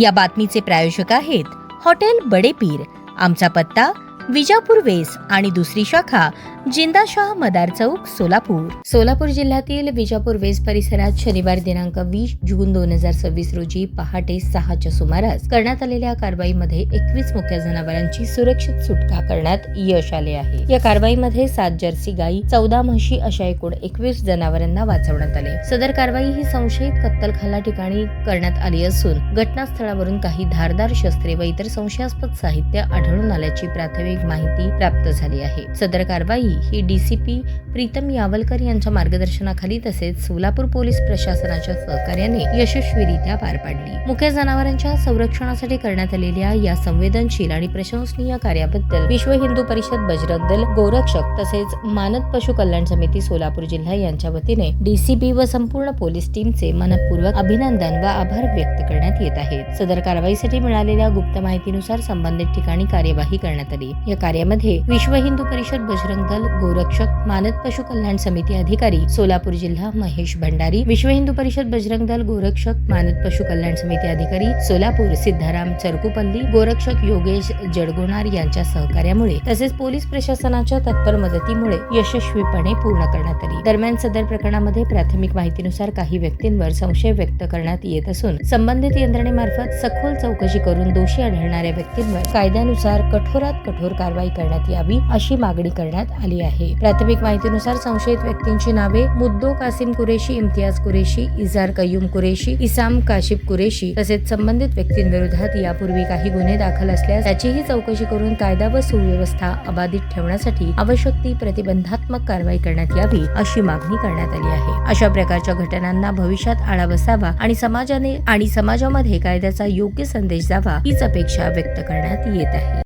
या बातमीचे प्रायोजक आहेत हॉटेल बडे पीर। आमचा पत्ता विजापूर वेस आणि दुसरी शाखा जिंदाशाह मदार चौक सोलापूर। सोलापूर जिल्ह्यातील विजापूर वेस परिसरात शनिवार दिनांक 20 जून 2026 रोजी पहाटे 6च्या सुमारास करण्यात आलेल्या कारवाईमध्ये 21 मुक्या जनावरांची सुरक्षित सुटका करण्यात यश आले आहे। या कारवाईमध्ये 7 जर्सी गाई, 14 म्हशी अशा एकूण 21 जनावरांना वाचवण्यात आले। सदर कारवाई ही संशयित कत्तलखाना ठिकाणी करण्यात आली असून घटनास्थळावरून काही धारदार शस्त्रे व इतर संशयास्पद साहित्य आढळून आल्याची प्राथमिक माहिती प्राप्त झाली आहे। सदर कारवाई ही डीसीपी प्रीतम यावलकर यांच्या मार्गदर्शनाखाली तसेच सोलापूर पोलीस प्रशासनाच्या सहकार्याने यशस्वीरित्या पार पाडली। मुक्या जनावरांच्या संरक्षणासाठी करण्यात आलेल्या या संवेदनशील आणि प्रशंसनीय कार्याबद्दल विश्व हिंदू परिषद, बजरंग दल, गोरक्षक तसेच मानद पशु कल्याण समिती सोलापूर जिल्हा यांच्या वतीने डीसीपी व संपूर्ण पोलीस टीमचे मनपूर्वक अभिनंदन व आभार व्यक्त करण्यात येत आहेत। सदर कारवाईसाठी मिळालेल्या गुप्त माहितीनुसार संबंधित ठिकाणी कार्यवाही करण्यात आली। या कार्यामध्ये विश्व हिंदू परिषद, बजरंग दल, गोरक्षक, मानद पशु कल्याण समिती अधिकारी सोलापूर जिल्हा महेश भंडारी, विश्व हिंदू परिषद, बजरंग दल, गोरक्षक, मानद पशु कल्याण समिती अधिकारी सोलापूर सिद्धाराम चरकुपल्ली, गोरक्षक योगेश जडगोणार यांच्या सहकार्यामुळे तसेच पोलीस प्रशासनाच्या तत्पर मदतीमुळे यशस्वीपणे पूर्ण करण्यात आली। दरम्यान सदर प्रकरणामध्ये प्राथमिक माहितीनुसार काही व्यक्तींवर संशय व्यक्त करण्यात येत असून संबंधित यंत्रणेमार्फत सखोल चौकशी करून दोषी आढळणाऱ्या व्यक्तींवर कायद्यानुसार कठोरात कठोर कारवाई करण्यात यावी अशी मागणी करण्यात आली आहे। प्राथमिक माहितीनुसार संशयित व्यक्तींची नावे मुद्दो कासिम कुरेशी, इम्तियाज कुरेशी, इजार कय्यूम कुरेशी, इसाम काशिफ कुरेशी तसेच संबंधित व्यक्तींविरोधात यापूर्वी काही गुन्हे दाखल असल्यास त्याचीही चौकशी करून कायदा व सुव्यवस्था अबाधित ठेवण्यासाठी आवश्यक ती प्रतिबंधात्मक कारवाई करण्यात यावी अशी मागणी करण्यात आली आहे। अशा प्रकारच्या घटनांना भविष्यात आळा बसावा आणि समाजामध्ये कायद्याचा योग्य संदेश जावा हीच अपेक्षा व्यक्त करण्यात येत आहे।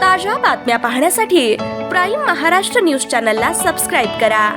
ताज्या बातम्या पाहण्यासाठी प्राईम महाराष्ट्र न्यूज चॅनलला सबस्क्राईब करा।